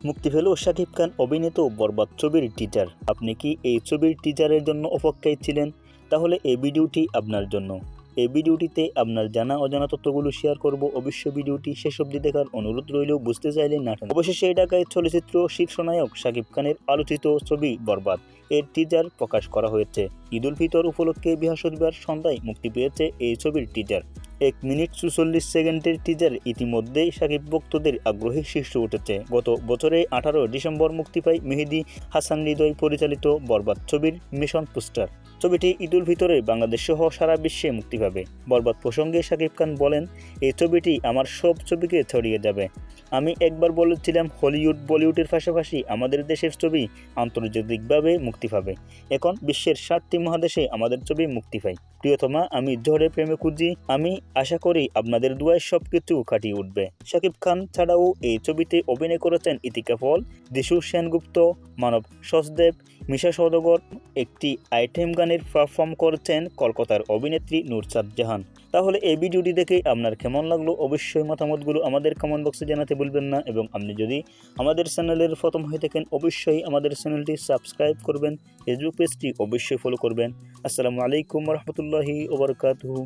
মুক্তি পেল শাকিব খান অভিনীত বরবাদ ছবির টিজার। আপনি কি এই ছবির টিজারের জন্য অপেক্ষায় ছিলেন? তাহলে এই ভিডিওটি আপনার জন্য। এই ভিডিওটিতে আপনার জানা অজানা তথ্যগুলো শেয়ার করব। অবশ্যই ভিডিওটি শেষ অবধি দেখার অনুরোধ রইল। বুঝতে চাইলে না টানুন। অবশেষে ঢাকায় চলচ্চিত্র শীর্ষনায়ক শাকিব খানের আলোচিত ছবি বরবাদ এর টিজার প্রকাশ করা হয়েছে। ঈদ উল ফিতর উপলক্ষে বৃহস্পতিবার সন্ধ্যায় মুক্তি পেয়েছে এই ছবির টিজার। 1 মিনিট ৪৪ সেকেন্ডের টিজার ইতিমধ্যেই শাকিব ভক্তদের আগ্রহে শীর্ষে উঠেছে। গত বছরে 18 ডিসেম্বর মুক্তি পায় মেহেদী হাসান হৃদয় পরিচালিত বরবাদ ছবির মিশন পোস্টার। ছবিটি ঈদ উল ফিতরে বাংলাদেশ সহ সারা বিশ্বে মুক্তি পাবে। বরবাদ প্রসঙ্গে শাকিব খান বলেন, এই ছবিটি আমার সব ছবিকে ছড়িয়ে যাবে। আমি একবার বলেছিলাম হলিউড বলিউডের পাশাপাশি আমাদের দেশের ছবি আন্তর্জাতিকভাবে মুক্তি পাবে। এখন বিশ্বের 7টি মহাদেশে আমাদের ছবি মুক্তি পায়। প্রিয়তমা, আমি ঝড়ে প্রেমে খুঁজি। আমি আশা করি আপনাদের দুয়ায় সবকিছু কাটিয়ে উঠবে। শাকিব খান ছাড়াও এই ছবিতে অভিনয় করেছেন ইতিকা পল, দিশু সেনগুপ্ত, মানব সচদেব, মিশা সওদাগর। একটি আইটেম গানের পারফর্ম করেছেন কলকাতার অভিনেত্রী নুসরাত জাহান। তাহলে এই ভিডিওটি দেখে আপনার কেমন লাগলো? অবশ্যই মতামতগুলো আমাদের কমেন্ট বক্সে জানাতে ভুলবেন না। এবং আপনি যদি আমাদের চ্যানেলের প্রথম হয়ে থাকেন অবশ্যই আমাদের চ্যানেলটি সাবস্ক্রাইব করবেন, ফেসবুক পেজটি অবশ্যই ফলো করবেন। আসসালামু আলাইকুম রহমতুল্লাহি ওয়া বারাকাতুহু।